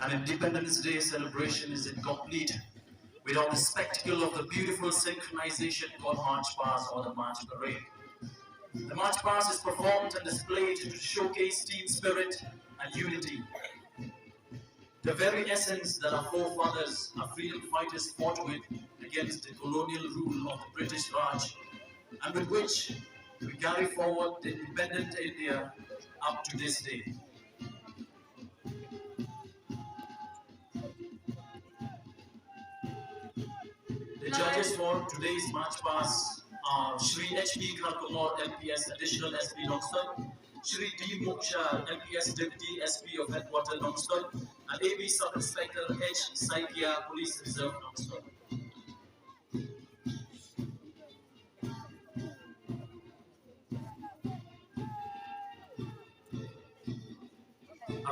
An Independence Day celebration is incomplete without the spectacle of the beautiful synchronization called March Past or the March Parade. The March Past is performed and displayed to showcase team spirit and unity, the very essence that our forefathers, our freedom fighters fought with against the colonial rule of the British Raj, and with which we carry forward the independent India up to this day. The judges for today's March Past are Shri H.P. Kharkumar, LPS Additional SP Nongstoin, Shri D. Moksha, LPS Deputy SP of Headquarter Nongstoin, and AB Sub-Inspector H. Saikia, Police Reserve Nongstoin.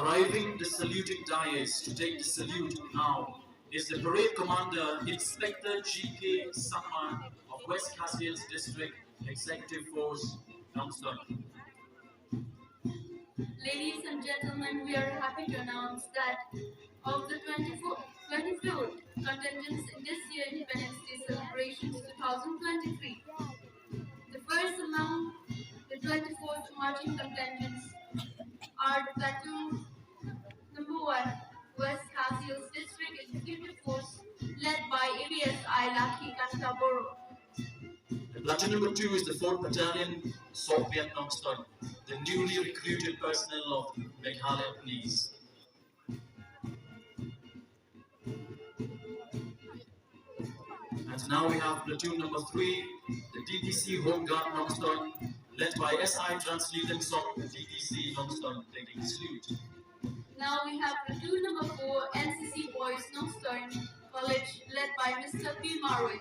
Arriving the saluting dais to take the salute now is the parade commander, Inspector G.K. Samman of Wkhd District Executive Force, Nongstoin. Ladies and gentlemen, we are happy to announce that of the 24th contingents in this year's Independence Day celebrations 2023, the first among the 24th marching contingents are the platoon number 1, Wkhd District Executive Force, led by ABSI Laki Kastaboro. The platoon number 2 is the 4th Battalion, Soviet Nongstoin, the newly recruited personnel of the Meghalaya Police. And now we have platoon number 3, the DTC Home Guard Nongstoin, led by SI Transleading Song, the DTC Nongstoin, taking the salute. Now we have platoon number 4, NCC Boys Nongstoin College, led by Mr. P. Marwin.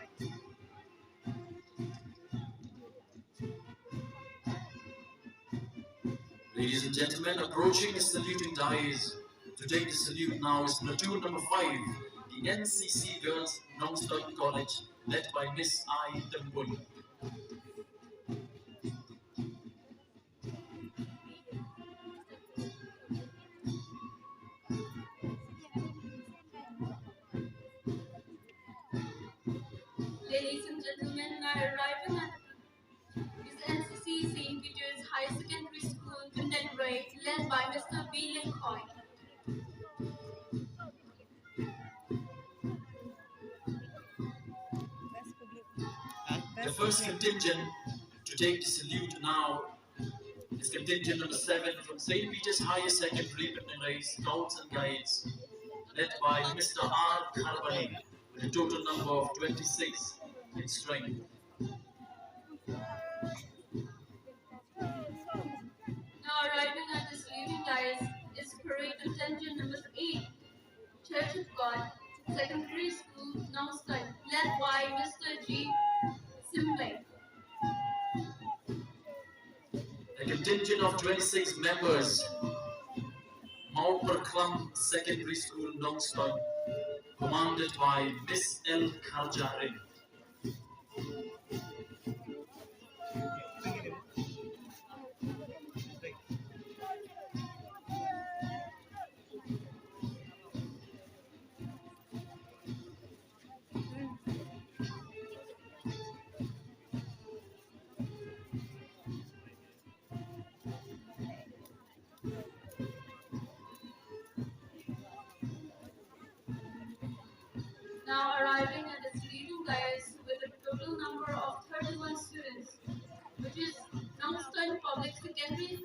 Ladies and gentlemen, approaching the saluting dais to take the salute now is platoon number 5, the NCC Girls Nongstoin College, led by Miss I. Tempul. Ladies and gentlemen, now arriving at is NCC St.Peter'S High Secondary School, Kundanbrai, led by Mr. B. Lincoy. The first contingent to take the salute now is contingent number 7 from St. Peter's Higher Secondary Kundanbrai Scouts and Guides, led by Mr. R. Kharbani, with a total number of 26 in strength. Now arriving at the saluting dais is parade contingent number 8, Church of God, Secondary School, Nongstoin, led by Mr. G. Simple. A contingent of 26 members, Mount Parklam Secondary School, Nongstoin, commanded by Miss L. Kharjari. Now arriving at the saluting dais with a total number of 31 students, which is Nongstoin Public Secondary